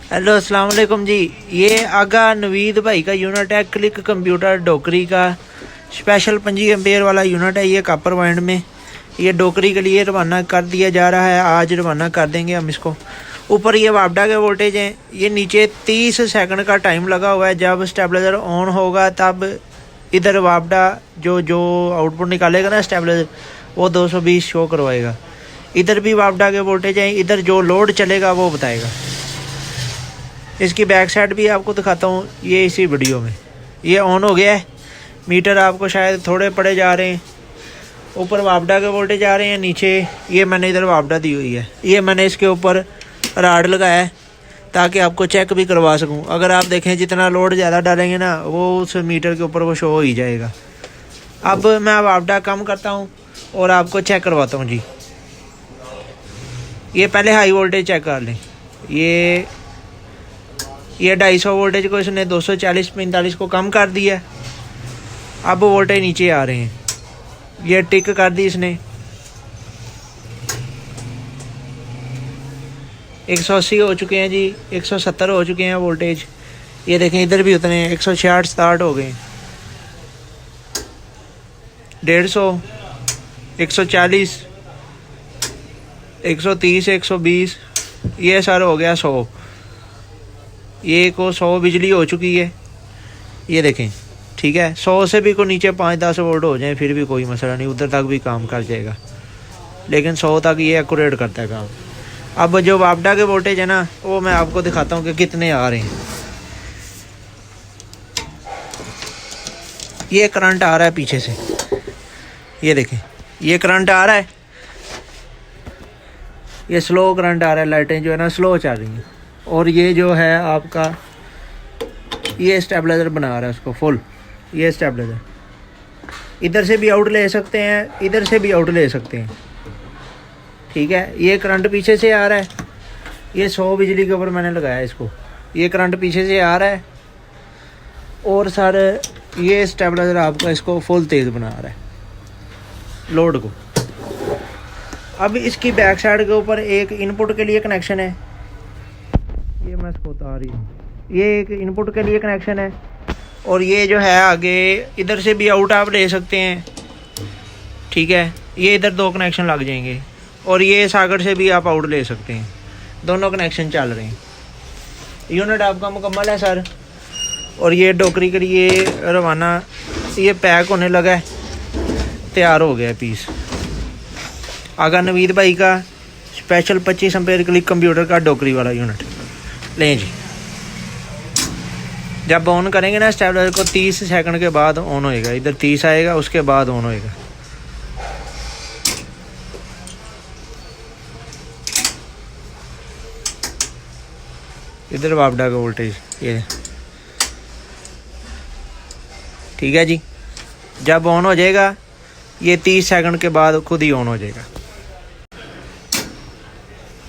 Hello अस्सलाम वालेकुम जी। ये आगा नवीद भाई का यूनिट है, क्लिक कंप्यूटर डोकरी का स्पेशल 25 एम्पेयर वाला यूनिट है। ये कॉपर वाइंड में ये डोकरी के लिए रवाना कर दिया जा रहा है। आज रवाना कर देंगे हम इसको। ऊपर ये वापडा के वोल्टेज हैं। ये नीचे 30 सेकंड का टाइम लगा हुआ है। जब स्टेबलाइजर ऑन होगा तब इधर वापडा जो आउटपुट निकालेगा ना स्टेबलाइजर, वो 220 शो करवाएगा। इधर भी वापडा के वोल्टेज हैं। इधर जो लोड चलेगा वो बताएगा। इसकी बैक साइड भी आपको दिखाता हूँ, ये इसी वीडियो में। ये ऑन हो गया है। मीटर आपको शायद थोड़े पड़े जा रहे हैं। ऊपर वापडा के वोल्टेज आ रहे हैं, नीचे ये मैंने इधर वापडा दी हुई है। ये मैंने इसके ऊपर राड लगाया है ताकि आपको चेक भी करवा सकूं। अगर आप देखें जितना लोड ज़्यादा डालेंगे ना, वो उस मीटर के ऊपर वो शो हो ही जाएगा। अब मैं वापडा कम करता हूँ और आपको चेक करवाता हूँ जी। ये पहले हाई वोल्टेज चेक कर लें। ये 250 वोल्टेज को इसने 240-45 को कम कर दिया। अब वोल्टेज नीचे आ रहे हैं। ये टिक कर दी इसने। 180 हो चुके हैं जी, 170 हो चुके हैं वोल्टेज। ये देखें इधर भी उतने 166 स्टार्ट हो गए। 150, 140, 130, 120, ये सर हो गया 100। ये को 100 बिजली हो चुकी है। ये देखें, ठीक है। 100 से भी को नीचे 5-10 वोल्ट हो जाए फिर भी कोई मसला नहीं, उधर तक भी काम कर जाएगा। लेकिन 100 तक ये एक्यूरेट करता है काम। अब जो वापडा के वोल्टेज है ना, वो मैं आपको दिखाता हूँ कि कितने आ रहे हैं। ये करंट आ रहा है पीछे से, ये देखें, ये करंट आ रहा है। ये स्लो करंट आ रहा है। लाइटें जो है ना स्लो चल रही हैं। और ये जो है आपका ये स्टेबलाइजर बना रहा है उसको फुल। ये स्टेबलाइजर इधर से भी आउट ले सकते हैं, इधर से भी आउट ले सकते हैं, ठीक है। ये करंट पीछे से आ रहा है। ये 100 बिजली के ऊपर मैंने लगाया इसको। ये करंट पीछे से आ रहा है और सर ये स्टेबलाइजर आपका इसको फुल तेज़ बना रहा है लोड को। अब इसकी बैक साइड के ऊपर एक इनपुट के लिए कनेक्शन है। ये मैं इसको उतार रही हूँ। ये एक इनपुट के लिए कनेक्शन है और ये जो है आगे इधर से भी आउट आप ले सकते हैं, ठीक है। ये इधर 2 कनेक्शन लग जाएंगे और ये सागर से भी आप आउट ले सकते हैं। दोनों कनेक्शन चल रहे हैं। यूनिट आपका मुकम्मल है सर। और ये डोकरी के लिए रवाना, ये पैक होने लगा है, तैयार हो गया पीस। आगा नवीद भाई का स्पेशल 25 एम्पेयर क्लिक कंप्यूटर का डोकरी वाला यूनिट लें जी। जब ऑन करेंगे ना स्टेबलाइजर को, 30 सेकंड के बाद ऑन होएगा। इधर 30 आएगा, उसके बाद ऑन होएगा। इधर वापडा का वोल्टेज ये, ठीक है जी। जब ऑन हो जाएगा ये 30 सेकंड के बाद खुद ही ऑन हो जाएगा।